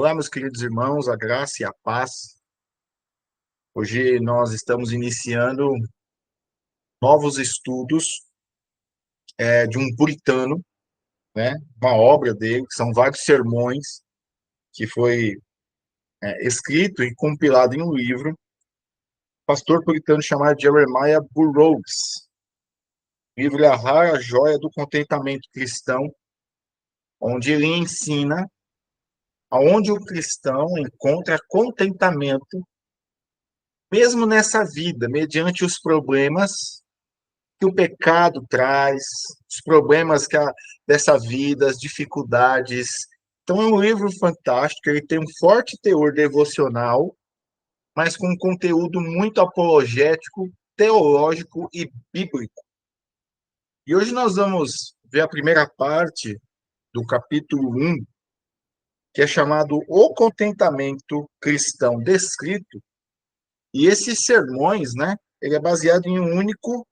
Olá, meus queridos irmãos, a graça e a paz. Hoje nós estamos iniciando novos estudos de um puritano, né? Uma obra dele, que são vários sermões, que foi escrito e compilado em um livro, pastor puritano chamado Jeremiah Burroughs. O livro é a rara joia do contentamento cristão, onde ele ensina aonde o cristão encontra contentamento, mesmo nessa vida, mediante os problemas que o pecado traz, os problemas dessa vida, as dificuldades. Então, é um livro fantástico, ele tem um forte teor devocional, mas com um conteúdo muito apologético, teológico e bíblico. E hoje nós vamos ver a primeira parte do capítulo 1, que é chamado O Contentamento Cristão Descrito. E esses sermões, né, ele é baseado em um único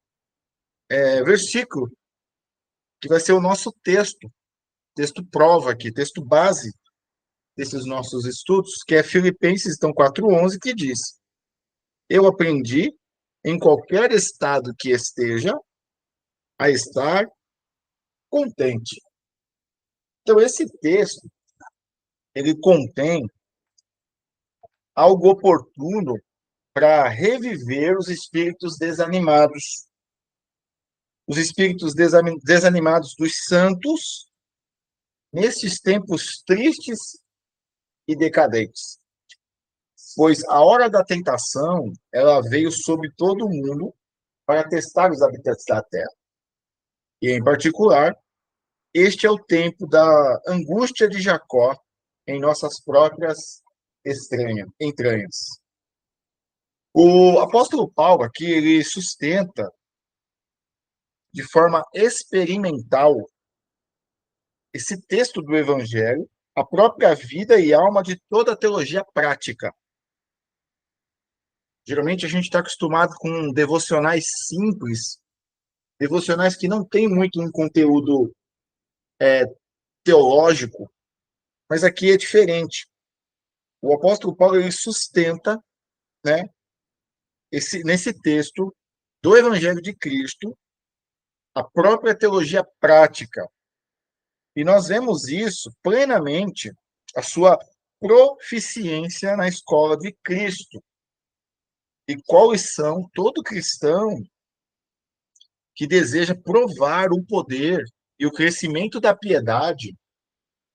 versículo, que vai ser o nosso texto prova aqui, texto base desses nossos estudos, que é Filipenses, então, 4:11, que diz: Eu aprendi, em qualquer estado que esteja, a estar contente. Então, esse texto, ele contém algo oportuno para reviver os espíritos desanimados. Os espíritos desanimados dos santos, nesses tempos tristes e decadentes. Pois a hora da tentação, ela veio sobre todo mundo para testar os habitantes da terra. E, em particular, este é o tempo da angústia de Jacó em nossas próprias entranhas. O apóstolo Paulo aqui, ele sustenta de forma experimental esse texto do Evangelho, a própria vida e alma de toda a teologia prática. Geralmente a gente está acostumado com devocionais simples, devocionais que não têm muito um conteúdo teológico, mas aqui é diferente. O apóstolo Paulo ele sustenta, né, nesse texto do Evangelho de Cristo, a própria teologia prática. E nós vemos isso plenamente, a sua proficiência na escola de Cristo. E quais são todo cristão que deseja provar o poder e o crescimento da piedade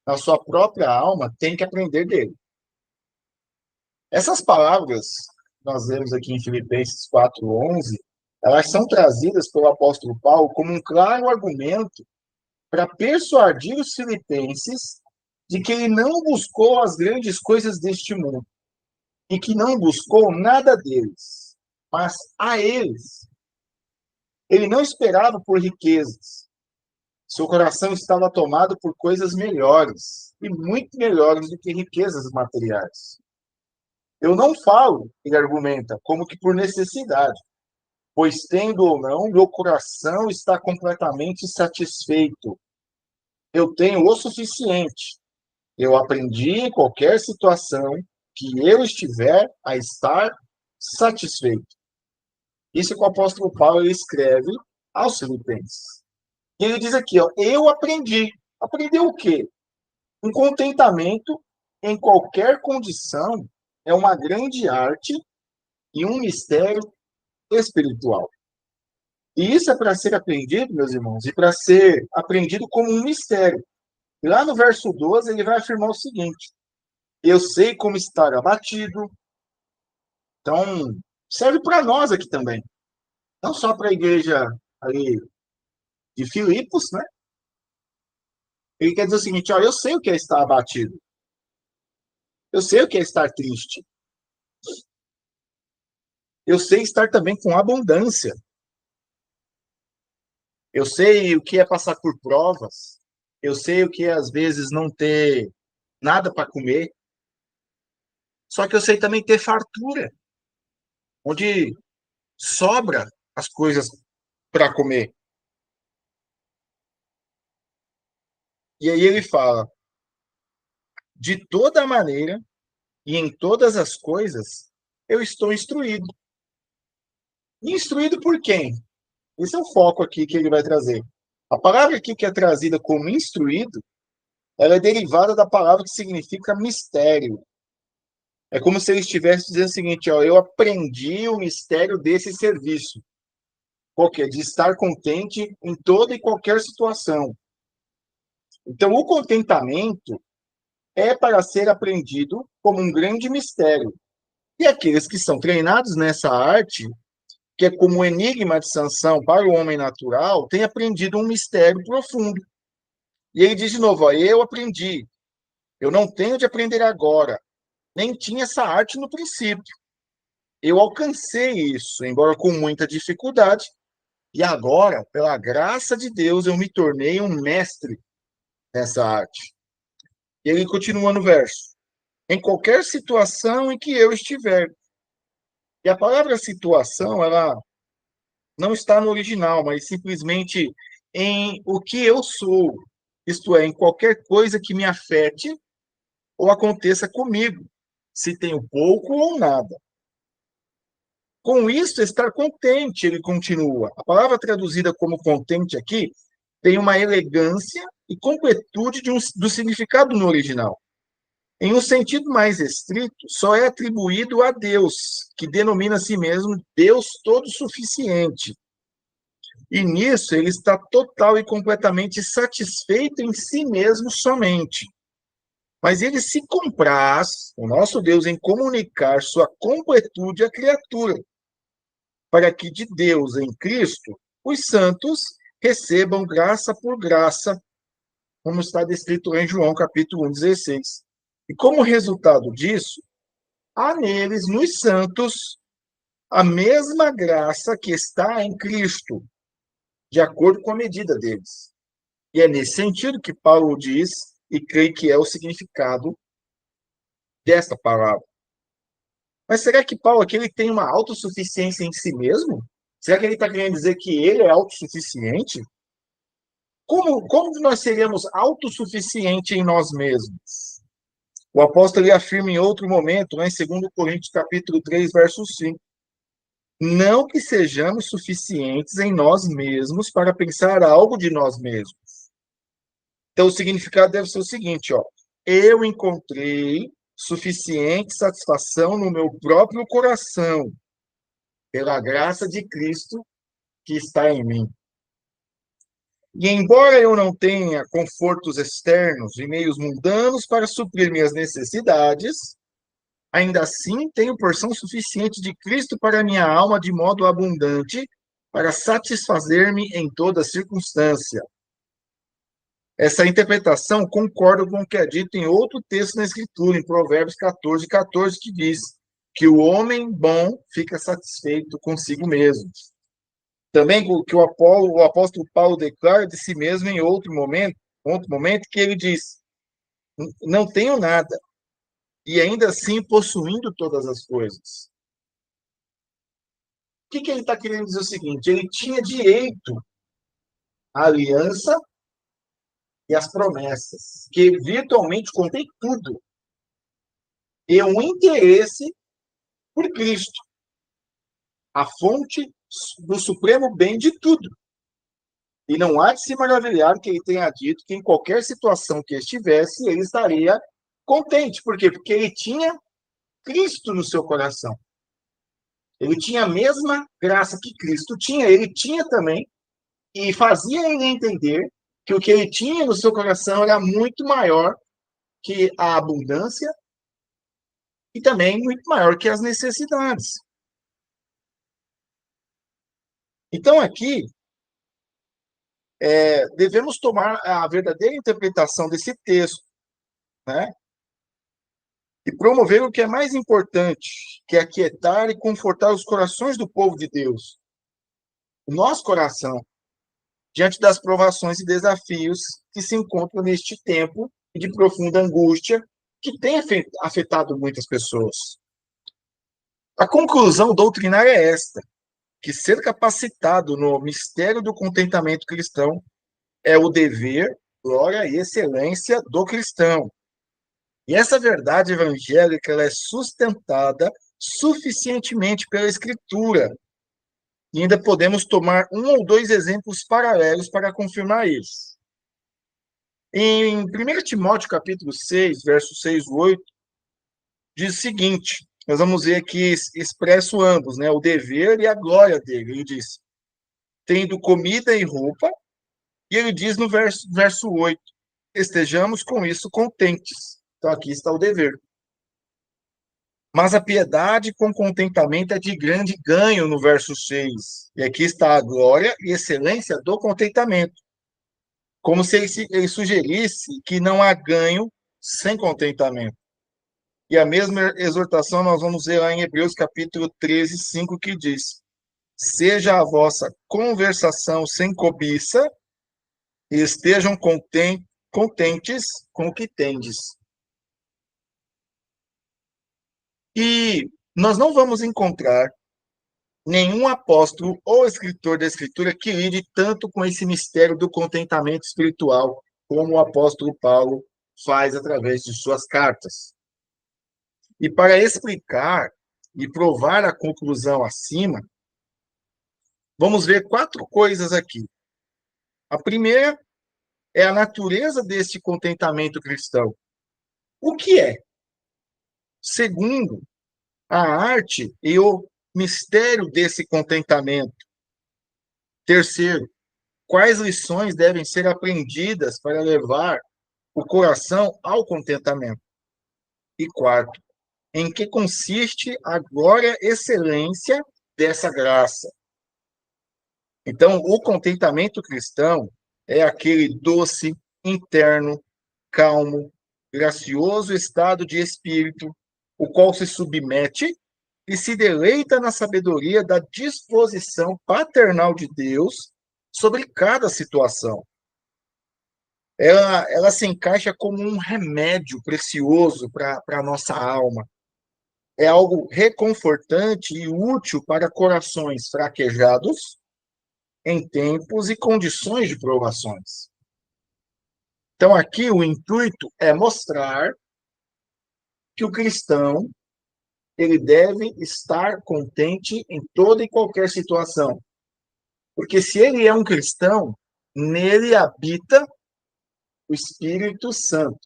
na sua própria alma tem que aprender dele. Essas palavras que nós vemos aqui em Filipenses 4:11, elas são trazidas pelo apóstolo Paulo como um claro argumento para persuadir os filipenses de que ele não buscou as grandes coisas deste mundo e que não buscou nada deles, mas a eles. Ele não esperava por riquezas. Seu coração estava tomado por coisas melhores, e muito melhores do que riquezas materiais. Eu não falo, ele argumenta, como que por necessidade, pois tendo ou não, meu coração está completamente satisfeito. Eu tenho o suficiente. Eu aprendi em qualquer situação que eu estiver a estar satisfeito. Isso que o apóstolo Paulo escreve aos Filipenses. E ele diz aqui, ó, eu aprendi. Aprendeu o quê? Um contentamento em qualquer condição é uma grande arte e um mistério espiritual. E isso é para ser aprendido, meus irmãos, e para ser aprendido como um mistério. E lá no verso 12, ele vai afirmar o seguinte: eu sei como estar abatido. Então, serve para nós aqui também. Não só para a igreja ali de Filipos, né? Ele quer dizer o seguinte: ó, eu sei o que é estar abatido. Eu sei o que é estar triste. Eu sei estar também com abundância. Eu sei o que é passar por provas. Eu sei o que é, às vezes, não ter nada para comer. Só que eu sei também ter fartura, onde sobra as coisas para comer. E aí ele fala: de toda maneira e em todas as coisas, eu estou instruído. E instruído por quem? Esse é o foco aqui que ele vai trazer. A palavra aqui que é trazida como instruído, ela é derivada da palavra que significa mistério. É como se ele estivesse dizendo o seguinte, ó, eu aprendi o mistério desse serviço. Qual que é? De estar contente em toda e qualquer situação. Então, o contentamento é para ser aprendido como um grande mistério. E aqueles que são treinados nessa arte, que é como o enigma de Sansão para o homem natural, têm aprendido um mistério profundo. E ele diz de novo, ó, eu aprendi, eu não tenho de aprender agora, nem tinha essa arte no princípio. Eu alcancei isso, embora com muita dificuldade, e agora, pela graça de Deus, eu me tornei um mestre nessa arte. E ele continua no verso, em qualquer situação em que eu estiver. E a palavra situação, ela não está no original, mas simplesmente em o que eu sou, isto é, em qualquer coisa que me afete ou aconteça comigo, se tenho pouco ou nada. Com isso, estar contente, ele continua. A palavra traduzida como contente aqui tem uma elegância e completude do significado no original. Em um sentido mais estrito, só é atribuído a Deus, que denomina a si mesmo Deus todo-suficiente. E nisso ele está total e completamente satisfeito em si mesmo somente. Mas ele se compraz, o nosso Deus, em comunicar sua completude à criatura, para que de Deus em Cristo os santos recebam graça por graça, como está descrito em João capítulo 1:16. E como resultado disso, há neles, nos santos, a mesma graça que está em Cristo, de acordo com a medida deles. E é nesse sentido que Paulo diz, e creio que é o significado desta palavra. Mas será que Paulo aqui ele tem uma autossuficiência em si mesmo? Será que ele está querendo dizer que ele é autossuficiente? Como nós seríamos autossuficientes em nós mesmos? O apóstolo afirma em outro momento, lá em 2 Coríntios capítulo 3, verso 5. Não que sejamos suficientes em nós mesmos para pensar algo de nós mesmos. Então, o significado deve ser o seguinte, ó. Eu encontrei suficiente satisfação no meu próprio coração, pela graça de Cristo que está em mim. E embora eu não tenha confortos externos e meios mundanos para suprir minhas necessidades, ainda assim tenho porção suficiente de Cristo para minha alma de modo abundante, para satisfazer-me em toda circunstância. Essa interpretação concorda com o que é dito em outro texto na Escritura, em Provérbios 14:14, que diz que o homem bom fica satisfeito consigo mesmo. Também o que o apóstolo Paulo declara de si mesmo em outro momento, que ele diz: não tenho nada, e ainda assim possuindo todas as coisas. O que ele está querendo dizer? O seguinte: ele tinha direito à aliança e às promessas, que virtualmente contém tudo, e um interesse por Cristo, a fonte do supremo bem de tudo. E não há de se maravilhar que ele tenha dito que em qualquer situação que estivesse, ele estaria contente. Por quê? Porque ele tinha Cristo no seu coração. Ele tinha a mesma graça que Cristo tinha. Ele tinha também, e fazia ele entender que o que ele tinha no seu coração era muito maior que a abundância e também muito maior que as necessidades. Então, aqui, devemos tomar a verdadeira interpretação desse texto, né? E promover o que é mais importante, que é aquietar e confortar os corações do povo de Deus. O nosso coração, diante das provações e desafios que se encontram neste tempo de profunda angústia, que tem afetado muitas pessoas. A conclusão doutrinária é esta, que ser capacitado no mistério do contentamento cristão é o dever, glória e excelência do cristão. E essa verdade evangélica ela é sustentada suficientemente pela Escritura. E ainda podemos tomar um ou dois exemplos paralelos para confirmar isso. Em 1 Timóteo, capítulo 6, versos 6 e 8, diz o seguinte, nós vamos ver aqui expresso ambos, né, o dever e a glória dele. Ele diz, tendo comida e roupa, e ele diz no verso 8, estejamos com isso contentes. Então aqui está o dever. Mas a piedade com contentamento é de grande ganho no verso 6. E aqui está a glória e excelência do contentamento. Como se ele sugerisse que não há ganho sem contentamento. E a mesma exortação nós vamos ver lá em Hebreus capítulo 13, 5, que diz, seja a vossa conversação sem cobiça e estejam contentes com o que tendes. E nós não vamos encontrar nenhum apóstolo ou escritor da Escritura que lide tanto com esse mistério do contentamento espiritual como o apóstolo Paulo faz através de suas cartas. E para explicar e provar a conclusão acima, vamos ver 4 coisas aqui. A primeira é a natureza deste contentamento cristão. O que é? Segundo, a arte e o mistério desse contentamento. Terceiro, quais lições devem ser aprendidas para levar o coração ao contentamento? E quarto, em que consiste a glória e excelência dessa graça? Então, o contentamento cristão é aquele doce, interno, calmo, gracioso estado de espírito, o qual se submete e se deleita na sabedoria da disposição paternal de Deus sobre cada situação. Ela se encaixa como um remédio precioso para a nossa alma. É algo reconfortante e útil para corações fraquejados em tempos e condições de provações. Então, aqui o intuito é mostrar que o cristão ele deve estar contente em toda e qualquer situação. Porque se ele é um cristão, nele habita o Espírito Santo.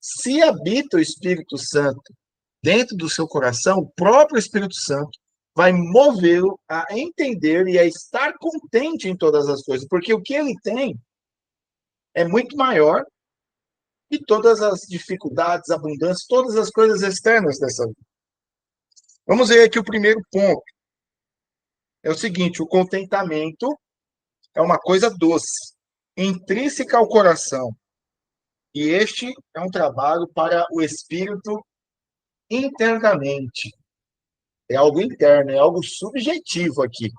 Se habita o Espírito Santo dentro do seu coração, o próprio Espírito Santo vai movê-lo a entender e a estar contente em todas as coisas, porque o que ele tem é muito maior que todas as dificuldades, abundâncias, todas as coisas externas dessa vida. Vamos ver aqui o primeiro ponto. É o seguinte, o contentamento é uma coisa doce, intrínseca ao coração. E este é um trabalho para o espírito internamente. É algo interno, é algo subjetivo aqui.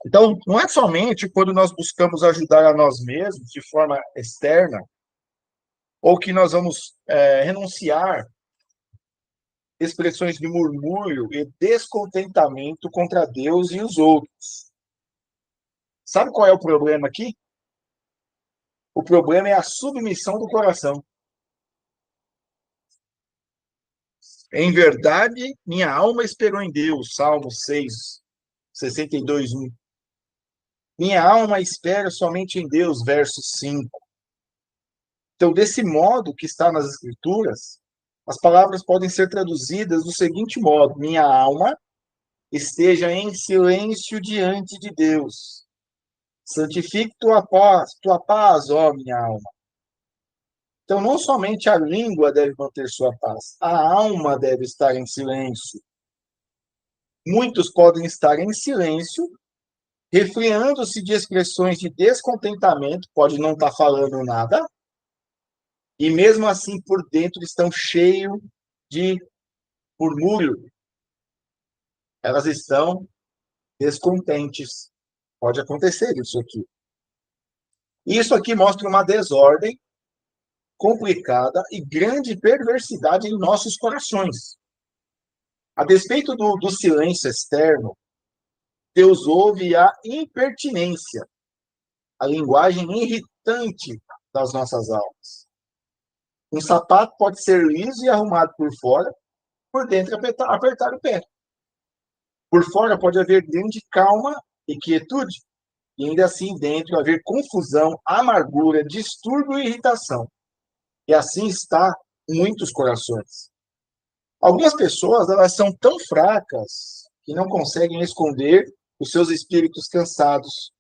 Então, não é somente quando nós buscamos ajudar a nós mesmos de forma externa, ou que nós vamos renunciar expressões de murmúrio e descontentamento contra Deus e os outros. Sabe qual é o problema aqui? O problema é a submissão do coração. Em verdade, minha alma esperou em Deus, Salmo 6, 62, 1. Minha alma espera somente em Deus, verso 5. Então, desse modo que está nas Escrituras, as palavras podem ser traduzidas do seguinte modo: minha alma esteja em silêncio diante de Deus. Santifique tua paz, ó minha alma. Então, não somente a língua deve manter sua paz, a alma deve estar em silêncio. Muitos podem estar em silêncio, refriando-se de expressões de descontentamento, pode não estar falando nada, e mesmo assim por dentro estão cheios de murmúrio. Elas estão descontentes. Pode acontecer isso aqui. Isso aqui mostra uma desordem complicada e grande perversidade em nossos corações. A despeito do silêncio externo, Deus ouve a impertinência, a linguagem irritante das nossas almas. Um sapato pode ser liso e arrumado por fora, por dentro apertar o pé. Por fora pode haver grande calma e quietude, e ainda assim dentro haver confusão, amargura, distúrbio e irritação. E assim está muitos corações. Algumas pessoas, elas são tão fracas que não conseguem esconder os seus espíritos cansados.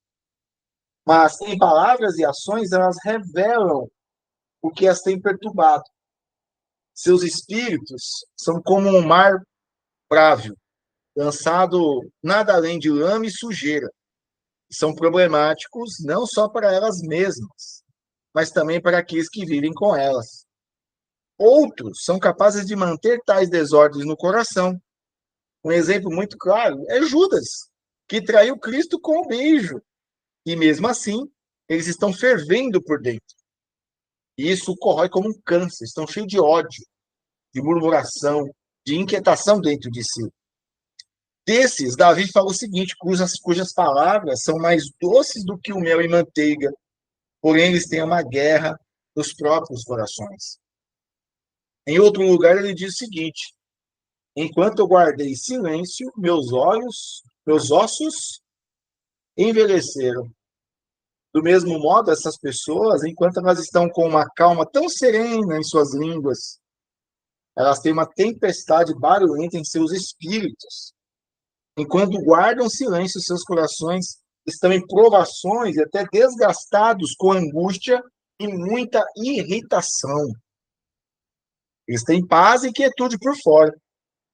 Mas em palavras e ações, elas revelam o que as tem perturbado. Seus espíritos são como um mar brávio, lançado nada além de lama e sujeira. São problemáticos não só para elas mesmas, mas também para aqueles que vivem com elas. Outros são capazes de manter tais desordens no coração. Um exemplo muito claro é Judas, que traiu Cristo com um beijo. E mesmo assim, eles estão fervendo por dentro. E isso corrói como um câncer, estão cheios de ódio, de murmuração, de inquietação dentro de si. Desses, Davi fala o seguinte, cujas palavras são mais doces do que o mel e manteiga, porém eles têm uma guerra nos próprios corações. Em outro lugar, ele diz o seguinte, enquanto eu guardei silêncio, meus ossos envelheceram. Do mesmo modo, essas pessoas, enquanto elas estão com uma calma tão serena em suas línguas, elas têm uma tempestade barulhenta em seus espíritos. Enquanto guardam silêncio, seus corações estão em provações e até desgastados com angústia e muita irritação. Eles têm paz e quietude por fora,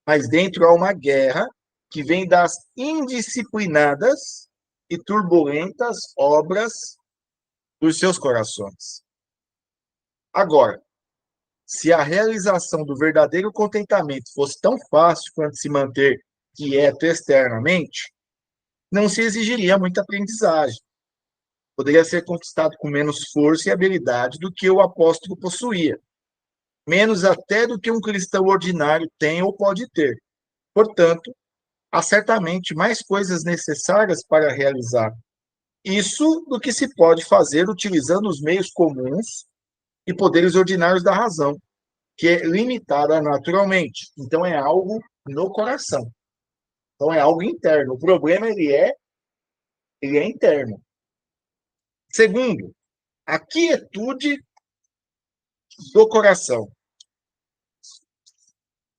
mas dentro há uma guerra que vem das indisciplinadas e turbulentas obras dos seus corações. Agora, se a realização do verdadeiro contentamento fosse tão fácil quanto se manter quieto externamente, não se exigiria muita aprendizagem. Poderia ser conquistado com menos força e habilidade do que o apóstolo possuía, menos até do que um cristão ordinário tem ou pode ter. Portanto, há certamente mais coisas necessárias para realizar isso do que se pode fazer utilizando os meios comuns e poderes ordinários da razão, que é limitada naturalmente. Então, é algo no coração. Então, é algo interno. O problema, ele é interno. Segundo, a quietude do coração.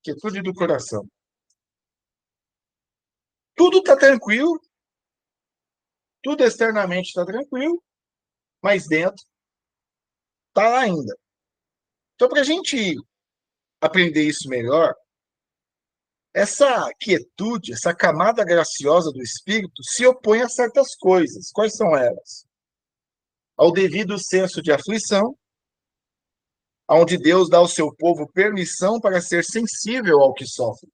Quietude do coração. Tudo está tranquilo, tudo externamente está tranquilo, mas dentro está lá ainda. Então, para a gente aprender isso melhor, essa quietude, essa camada graciosa do espírito se opõe a certas coisas. Quais são elas? Ao devido senso de aflição, onde Deus dá ao seu povo permissão para ser sensível ao que sofre.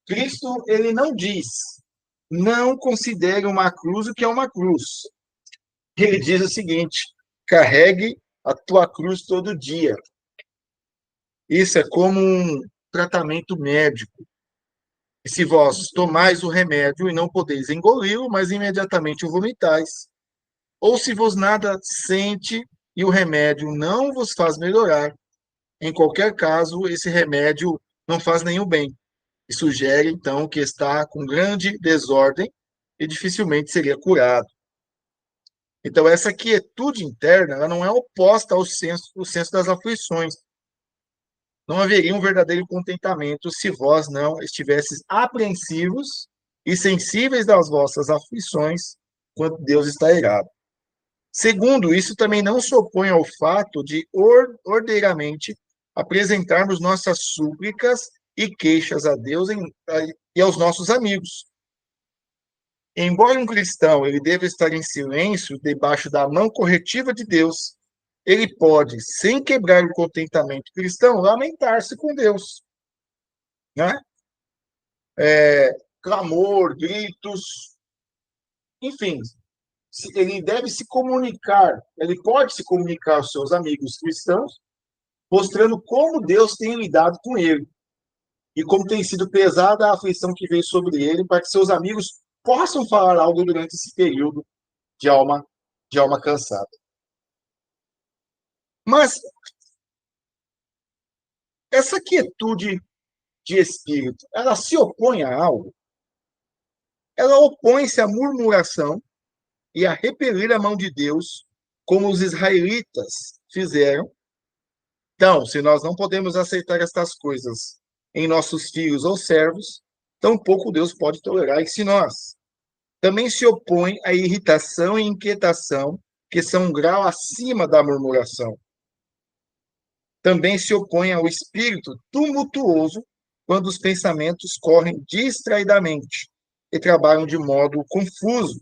Cristo, ele não diz, não considere uma cruz o que é uma cruz. Ele diz o seguinte, carregue a tua cruz todo dia. Isso é como um tratamento médico. E se vós tomais o remédio e não podeis engoli-lo, mas imediatamente o vomitais. Ou se vos nada sente e o remédio não vos faz melhorar, em qualquer caso, esse remédio não faz nenhum bem. E sugere, então, que está com grande desordem e dificilmente seria curado. Então, essa quietude interna, ela não é oposta ao senso das aflições. Não haveria um verdadeiro contentamento se vós não estivesseis apreensivos e sensíveis das vossas aflições quando Deus está irado. Segundo, isso também não se opõe ao fato de ordeiramente apresentarmos nossas súplicas e queixas a Deus e aos nossos amigos. Embora um cristão ele deva estar em silêncio debaixo da mão corretiva de Deus, ele pode, sem quebrar o contentamento cristão, lamentar-se com Deus, né? Clamor, gritos, enfim, ele deve se comunicar, ele pode se comunicar aos seus amigos cristãos, mostrando como Deus tem lidado com ele e como tem sido pesada a aflição que veio sobre ele, para que seus amigos possam falar algo durante esse período de alma cansada. Mas essa quietude de espírito, ela se opõe a algo? Ela opõe-se à murmuração e a repelir a mão de Deus, como os israelitas fizeram. Então, se nós não podemos aceitar estas coisas em nossos filhos ou servos, tampouco Deus pode tolerar isso em nós. Também se opõe à irritação e inquietação, que são um grau acima da murmuração. Também se opõe ao espírito tumultuoso, quando os pensamentos correm distraidamente e trabalham de modo confuso.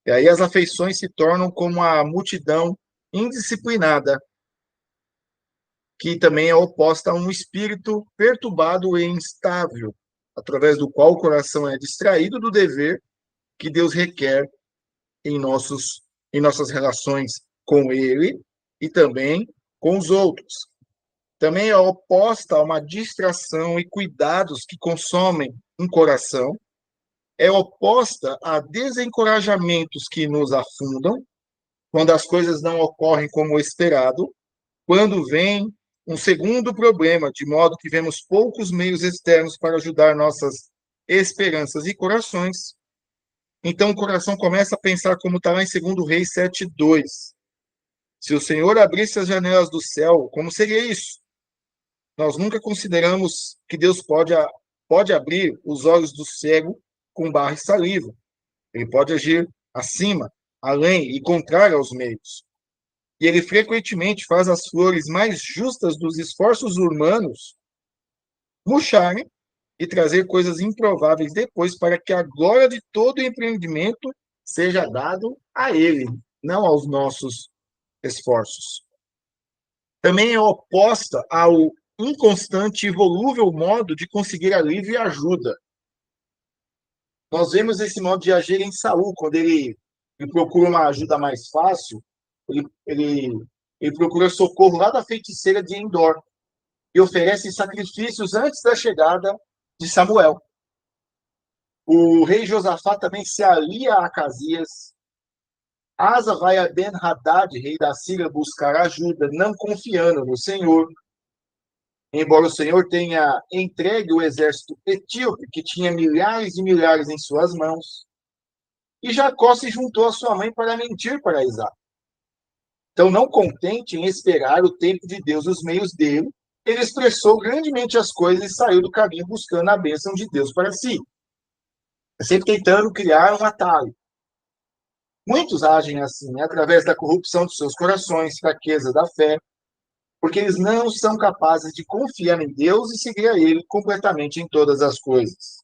E aí as afeições se tornam como a multidão indisciplinada, que também é oposta a um espírito perturbado e instável, através do qual o coração é distraído do dever que Deus requer em nossas relações com Ele e também com os outros. Também é oposta a uma distração e cuidados que consomem um coração, é oposta a desencorajamentos que nos afundam, quando as coisas não ocorrem como esperado, quando vem um segundo problema, de modo que vemos poucos meios externos para ajudar nossas esperanças e corações. Então o coração começa a pensar como está lá em 2 Reis 7:2. Se o Senhor abrisse as janelas do céu, como seria isso? Nós nunca consideramos que Deus pode abrir os olhos do cego com barro e saliva. Ele pode agir acima, além e contrário aos meios. E ele frequentemente faz as flores mais justas dos esforços humanos murcharem e trazer coisas improváveis depois, para que a glória de todo o empreendimento seja dado a ele, não aos nossos esforços. Também é oposta ao inconstante e volúvel modo de conseguir alívio e ajuda. Nós vemos esse modo de agir em Saul, quando ele procura uma ajuda mais fácil, ele procura socorro lá da feiticeira de Endor e oferece sacrifícios antes da chegada de Samuel. O rei Josafá também se alia a Acasias. Asa vai a Ben-Hadad, rei da Síria, buscar ajuda, não confiando no Senhor. Embora o Senhor tenha entregue o exército etíope, que tinha milhares e milhares em suas mãos. E Jacó se juntou à sua mãe para mentir para Isaac. Então, não contente em esperar o tempo de Deus os meios dele, ele expressou grandemente as coisas e saiu do caminho buscando a bênção de Deus para si. Sempre tentando criar um atalho. Muitos agem assim, através da corrupção de seus corações, fraqueza da fé, porque eles não são capazes de confiar em Deus e seguir a Ele completamente em todas as coisas.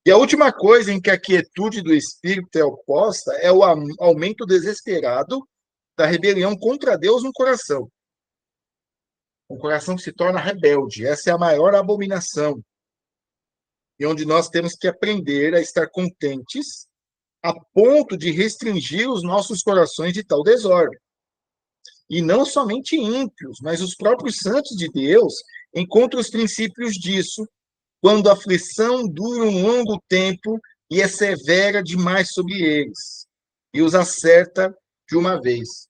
E a última coisa em que a quietude do espírito é oposta é o aumento desesperado da rebelião contra Deus no coração. O coração se torna rebelde. Essa é a maior abominação. E onde nós temos que aprender a estar contentes a ponto de restringir os nossos corações de tal desordem. E não somente ímpios, mas os próprios santos de Deus encontram os princípios disso quando a aflição dura um longo tempo e é severa demais sobre eles, e os acerta de uma vez.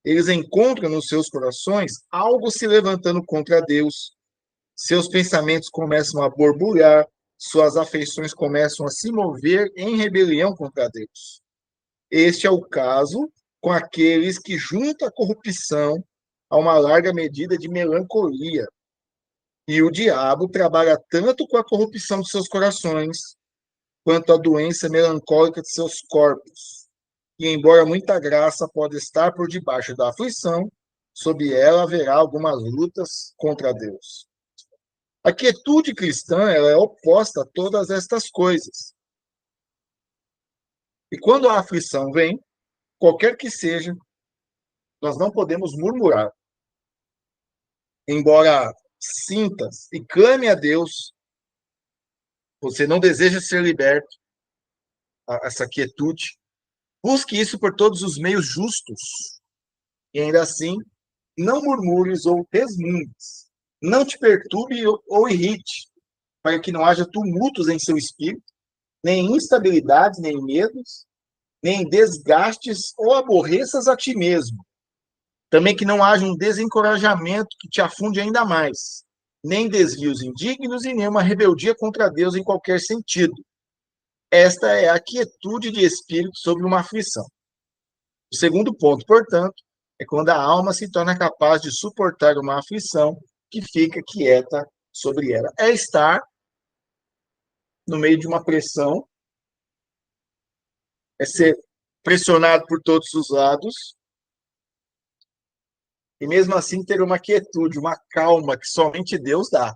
Eles encontram nos seus corações algo se levantando contra Deus, seus pensamentos começam a borbulhar, suas afeições começam a se mover em rebelião contra Deus. Este é o caso com aqueles que juntam a corrupção a uma larga medida de melancolia. E o diabo trabalha tanto com a corrupção de seus corações, quanto a doença melancólica de seus corpos. E embora muita graça pode estar por debaixo da aflição, sob ela haverá algumas lutas contra Deus. A quietude cristã ela é oposta a todas estas coisas. E quando a aflição vem, qualquer que seja, nós não podemos murmurar. Embora sintas e clame a Deus, você não deseja ser liberto, essa quietude, busque isso por todos os meios justos. E ainda assim, não murmures ou resmungues. Não te perturbe ou irrite, para que não haja tumultos em seu espírito, nem instabilidades, nem medos, nem desgastes ou aborreças a ti mesmo. Também que não haja um desencorajamento que te afunde ainda mais, nem desvios indignos e nenhuma rebeldia contra Deus em qualquer sentido. Esta é a quietude de espírito sobre uma aflição. O segundo ponto, portanto, é quando a alma se torna capaz de suportar uma aflição que fica quieta sobre ela. É estar no meio de uma pressão, é ser pressionado por todos os lados, e mesmo assim ter uma quietude, uma calma que somente Deus dá.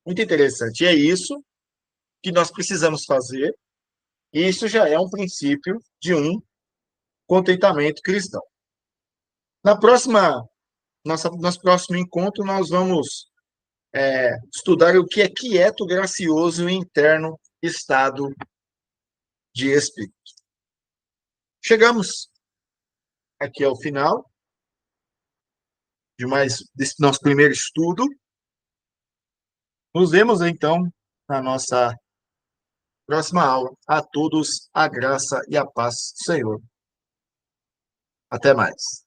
Muito interessante. E é isso que nós precisamos fazer, e isso já é um princípio de um contentamento cristão. Nosso próximo encontro, nós vamos estudar o que é quieto, gracioso e interno estado de espírito. Chegamos aqui ao final desse nosso primeiro estudo. Nos vemos, então, na nossa próxima aula. A todos a graça e a paz do Senhor. Até mais.